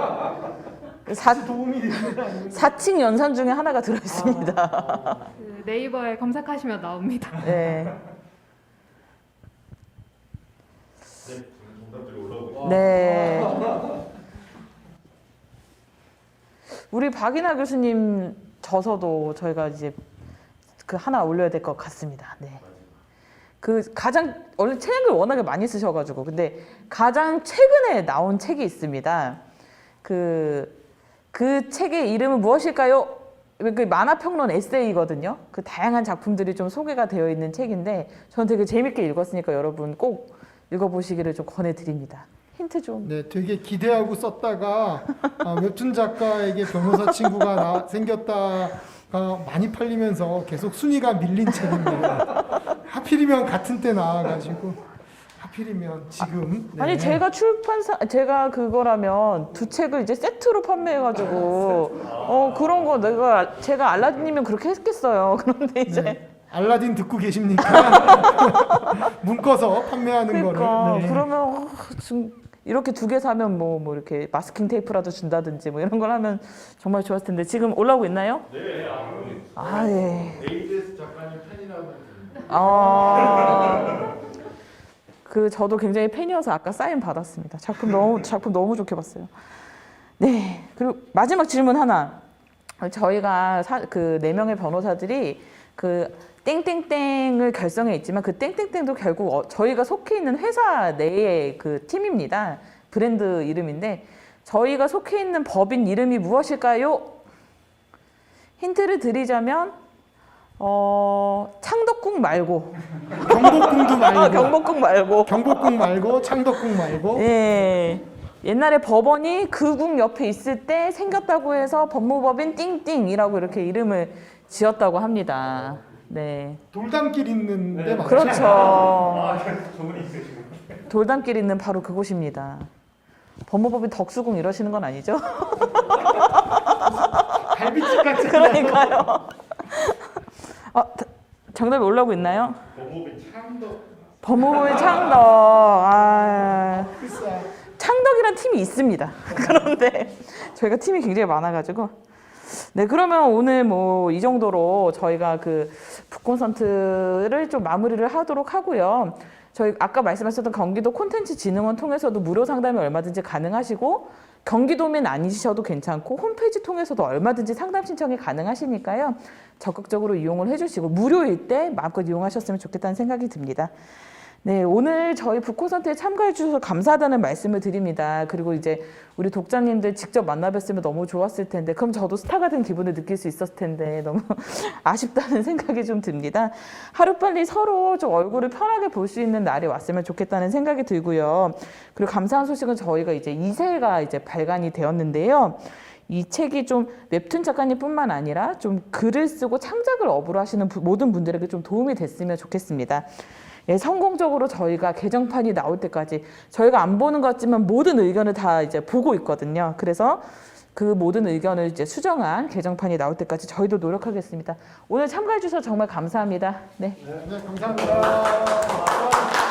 도움이 됩니다. 4층 연산 중에 하나가 들어있습니다. 그 네이버에 검색하시면 나옵니다. 네. 네. 우리 박인하 교수님 저서도 저희가 이제 그 하나 올려야 될 것 같습니다. 네. 그 가장 원래 책을 워낙에 많이 쓰셔가지고 근데 가장 최근에 나온 책이 있습니다. 그 책의 이름은 무엇일까요? 그 만화평론 에세이거든요. 그 다양한 작품들이 좀 소개가 되어 있는 책인데 저는 되게 재밌게 읽었으니까 여러분 꼭 읽어보시기를 좀 권해드립니다. 힌트 좀. 네, 되게 기대하고 썼다가 웹툰 작가에게 변호사 친구가 생겼다가 많이 팔리면서 계속 순위가 밀린 책입니다. 하필이면 같은 때 나와가지고 하필이면 지금. 네. 아니 제가 제가 그거라면 2책을 이제 세트로 판매해가지고 그런 거 제가 알라딘이면 그렇게 했겠어요. 그런데 이제 네. 알라딘 듣고 계십니까? 묶어서 판매하는 그러니까 거를. 네. 그러면 좀 이렇게 2개 사면 뭐 이렇게 마스킹 테이프라도 준다든지 뭐 이런 걸 하면 정말 좋았을 텐데 지금 올라오고 있나요? 네. 아 예. AJS 작가님 팬이라고. 저도 굉장히 팬이어서 아까 사인 받았습니다. 작품 너무 좋게 봤어요. 네. 그리고 마지막 질문 하나. 저희가 그 4명의 변호사들이 그 땡땡땡을 결성해 있지만 그 땡땡땡도 결국 저희가 속해 있는 회사 내의 그 팀입니다. 브랜드 이름인데 저희가 속해 있는 법인 이름이 무엇일까요? 힌트를 드리자면 창덕궁 말고 경복궁도 말고. 경복궁 말고 경복궁 말고 창덕궁 말고. 예. 옛날에 법원이 그 궁 옆에 있을 때 생겼다고 해서 법무법인 띵띵이라고 이렇게 이름을 지었다고 합니다. 네. 돌담길 있는데 맞죠? 그렇죠. 저분이 있으시고. 돌담길 있는 바로 그곳입니다. 법무법인 덕수궁 이러시는 건 아니죠? 갈비집 같은. 그러니까요. 정답이 올라오고 있나요? 법무부의 창덕. 법무법인 창덕. 창덕이란 팀이 있습니다. 그런데 저희가 팀이 굉장히 많아가지고. 네, 그러면 오늘 뭐 이 정도로 저희가 그 북콘서트를 좀 마무리를 하도록 하고요. 저희 아까 말씀하셨던 경기도 콘텐츠진흥원 통해서도 무료 상담이 얼마든지 가능하시고 경기도민 아니셔도 괜찮고 홈페이지 통해서도 얼마든지 상담 신청이 가능하시니까요. 적극적으로 이용을 해주시고 무료일 때 마음껏 이용하셨으면 좋겠다는 생각이 듭니다. 네, 오늘 저희 북콘서트에 참가해 주셔서 감사하다는 말씀을 드립니다. 그리고 이제 우리 독자님들 직접 만나뵀으면 너무 좋았을 텐데 그럼 저도 스타가 된 기분을 느낄 수 있었을 텐데 너무 아쉽다는 생각이 좀 듭니다. 하루빨리 서로 좀 얼굴을 편하게 볼 수 있는 날이 왔으면 좋겠다는 생각이 들고요. 그리고 감사한 소식은 저희가 이제 2세가 이제 발간이 되었는데요. 이 책이 좀 웹툰 작가님뿐만 아니라 좀 글을 쓰고 창작을 업으로 하시는 모든 분들에게 좀 도움이 됐으면 좋겠습니다. 예, 성공적으로 저희가 개정판이 나올 때까지 저희가 안 보는 것 같지만 모든 의견을 다 이제 보고 있거든요. 그래서 그 모든 의견을 이제 수정한 개정판이 나올 때까지 저희도 노력하겠습니다. 오늘 참가해 주셔서 정말 감사합니다. 네. 네, 감사합니다.